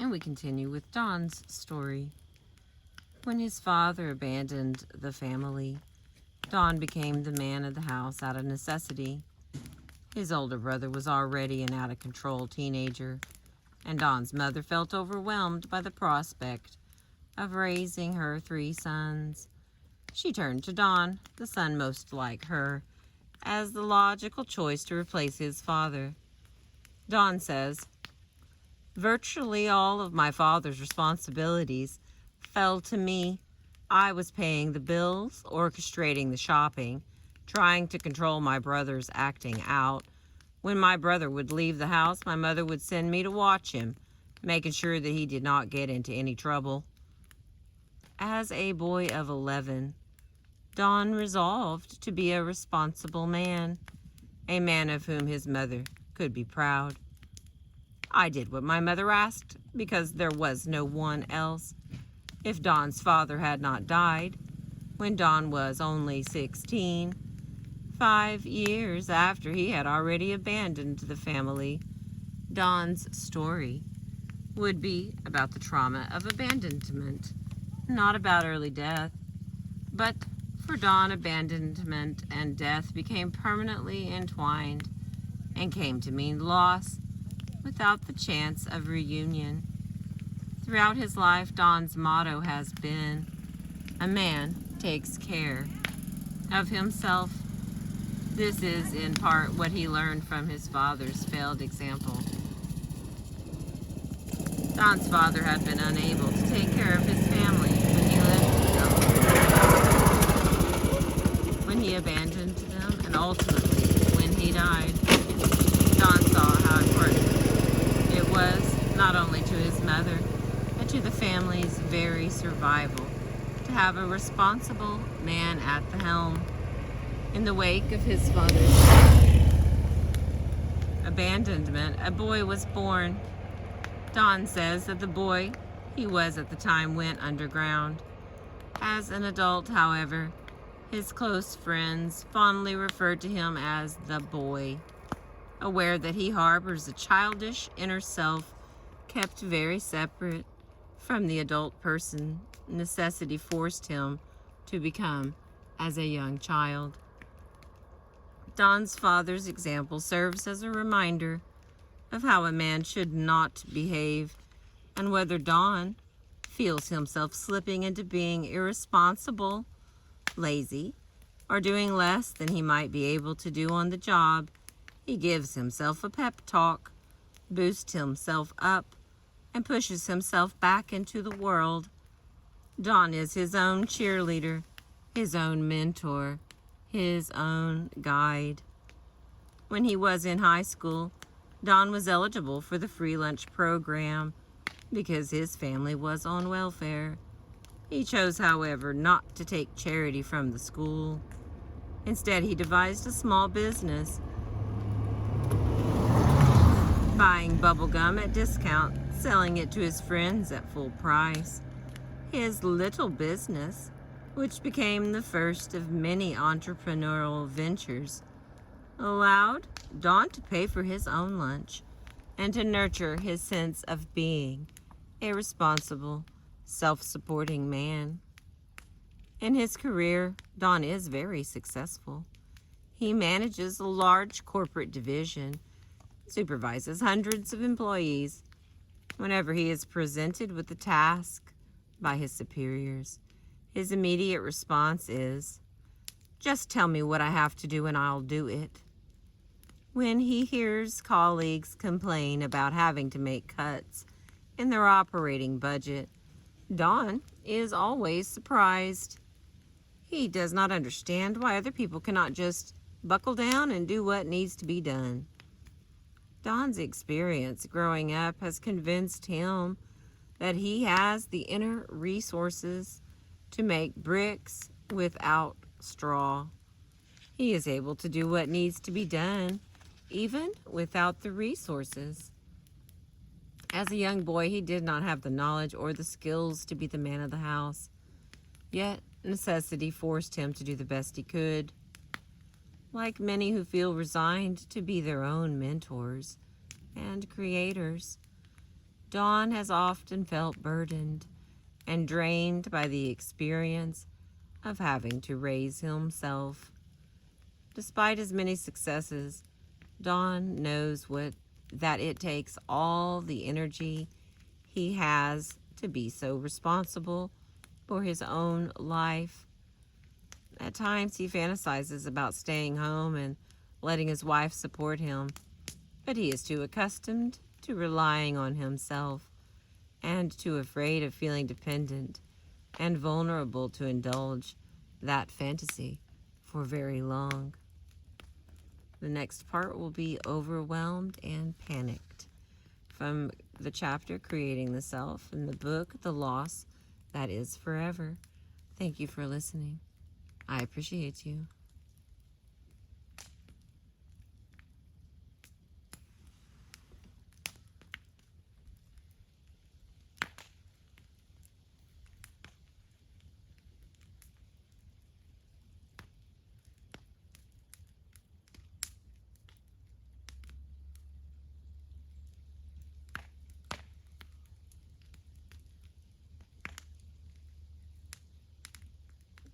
And we continue with Don's story. When his father abandoned the family, Don became the man of the house out of necessity. His older brother was already an out-of-control teenager, and Don's mother felt overwhelmed by the prospect of raising her 3 sons. She turned to Don, the son most like her, as the logical choice to replace his father. Don says, "Virtually all of my father's responsibilities fell to me. I was paying the bills, orchestrating the shopping, trying to control my brother's acting out. When my brother would leave the house, my mother would send me to watch him, making sure that he did not get into any trouble." As a boy of 11, Don resolved to be a responsible man, a man of whom his mother could be proud. "I did what my mother asked because there was no one else." If Don's father had not died when Don was only 16, 5 years after he had already abandoned the family, Don's story would be about the trauma of abandonment, not about early death. But for Don, abandonment and death became permanently entwined and came to mean loss without the chance of reunion. Throughout his life, Don's motto has been, "A man takes care of himself." This is in part what he learned from his father's failed example. Don's father had been unable to take care of his family when he lived with them, when he abandoned them, and ultimately when he died. Don saw how important it was, not only to his mother, but to the family's very survival, to have a responsible man at the helm. In the wake of his father's abandonment, a boy was born. Don says that the boy he was at the time went underground. As an adult, however, his close friends fondly referred to him as the boy, aware that he harbors a childish inner self kept very separate from the adult person necessity forced him to become as a young child. Don's father's example serves as a reminder of how a man should not behave, and whether Don feels himself slipping into being irresponsible, lazy, or doing less than he might be able to do on the job, he gives himself a pep talk, boosts himself up, and pushes himself back into the world. Don is his own cheerleader, his own mentor, his own guide. When he was in high school, Don was eligible for the free lunch program because his family was on welfare. He chose, however, not to take charity from the school. Instead, he devised a small business, buying bubble gum at discount, selling it to his friends at full price. His little business, which became the first of many entrepreneurial ventures, allowed Don to pay for his own lunch and to nurture his sense of being a responsible, self-supporting man. In his career, Don is very successful. He manages a large corporate division, supervises hundreds of employees. Whenever he is presented with a task by his superiors, his immediate response is, "Just tell me what I have to do and I'll do it." When he hears colleagues complain about having to make cuts in their operating budget, Don is always surprised. He does not understand why other people cannot just buckle down and do what needs to be done. Don's experience growing up has convinced him that he has the inner resources to make bricks without straw. He is able to do what needs to be done, even without the resources. As a young boy, he did not have the knowledge or the skills to be the man of the house. Yet, necessity forced him to do the best he could. Like many who feel resigned to be their own mentors and creators, Don has often felt burdened and drained by the experience of having to raise himself. Despite his many successes, Don knows that it takes all the energy he has to be so responsible for his own life. At times he fantasizes about staying home and letting his wife support him, but he is too accustomed to relying on himself and too afraid of feeling dependent and vulnerable to indulge that fantasy for very long. The next part will be overwhelmed and panicked, from the chapter Creating the Self in the book The Loss That Is Forever. Thank you for listening. I appreciate you.